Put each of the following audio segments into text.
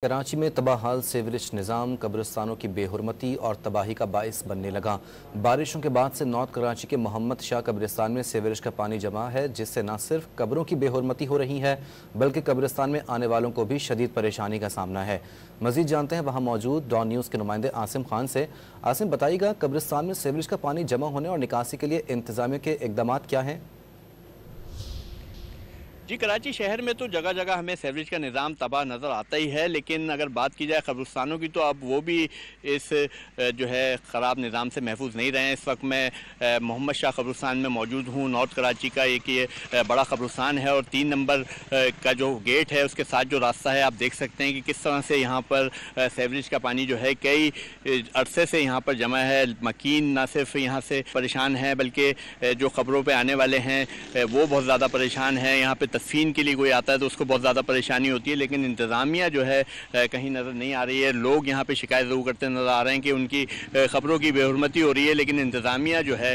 कराची में तबाहाल सीवरेज निज़ाम कब्रिस्तानों की बेहुरमती और तबाही का बाइस बनने लगा। बारिशों के बाद से नॉर्थ कराची के मोहम्मद शाह कब्रिस्तान में सीवरेज का पानी जमा है, जिससे न सिर्फ कब्रों की बेहुरमती हो रही है बल्कि कब्रिस्तान में आने वालों को भी शदीद परेशानी का सामना है। मजीद जानते हैं वहाँ मौजूद डॉन न्यूज़ के नुमाइंदे आसिम खान से। आसिम, बताइएगा, कब्रिस्तान में सीवरेज का पानी जमा होने और निकासी के लिए इंतजामिया के इकदाम क्या हैं? जी, कराची शहर में तो जगह जगह हमें सीवरेज का निज़ाम तबाह नज़र आता ही है, लेकिन अगर बात की जाए कब्रिस्तानों की तो अब वो भी इस जो है ख़राब निज़ाम से महफूज नहीं रहे हैं। इस वक्त मैं मोहम्मद शाह कब्रिस्तान में मौजूद हूँ। नॉर्थ कराची का एक ये बड़ा कब्रिस्तान है और 3 नंबर का जो गेट है उसके साथ जो रास्ता है, आप देख सकते हैं कि किस तरह से यहाँ पर सीवरेज का पानी जो है कई अरसे से यहाँ पर जमा है। मकीन ना सिर्फ यहाँ से परेशान है बल्कि जो ख़बरों पर आने वाले हैं वो बहुत ज़्यादा परेशान हैं। यहाँ पर तस्फीन के लिए कोई आता है तो उसको बहुत ज़्यादा परेशानी होती है, लेकिन इंतज़ामिया जो है कहीं नज़र नहीं आ रही है। लोग यहाँ पे शिकायत ज़रूर करते नज़र आ रहे हैं कि उनकी ख़बरों की बेहुरमती हो रही है, लेकिन इंतज़ामिया जो है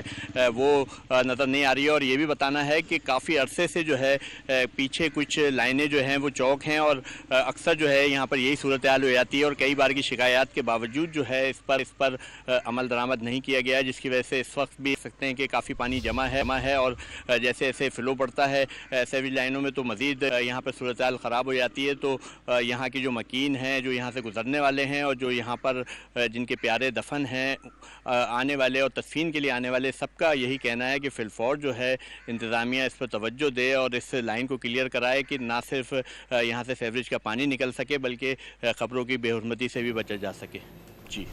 वो नज़र नहीं आ रही है। और ये भी बताना है कि काफ़ी अरसे से जो है पीछे कुछ लाइनें जो हैं वो चौक हैं और अक्सर जो है यहाँ पर यही सूरत हाल हो जाती है और कई बार की शिकायत के बावजूद जो है इस पर अमल दरामद नहीं किया गया है, जिसकी वजह से इस वक्त भी देख सकते हैं कि काफ़ी पानी जमा है और जैसे जैसे फ़्लो बढ़ता है सीवरेज लाइनों में तो मज़ीद यहाँ पर सूरत हाल ख़राब हो जाती है। तो यहाँ की जो मकीन हैं, जो यहाँ से गुज़रने वाले हैं और जो यहाँ पर जिनके प्यारे दफन हैं आने वाले और तदफीन के लिए आने वाले, सबका यही कहना है कि फ़िलफ़ौर जो है इंतज़ामिया इस पर तवज्जो दे और इस लाइन को क्लियर कराए कि ना सिर्फ यहाँ से सीवरेज का पानी निकल सके बल्कि ख़बरों की बेहुरमती से भी बचा जा सके। जी।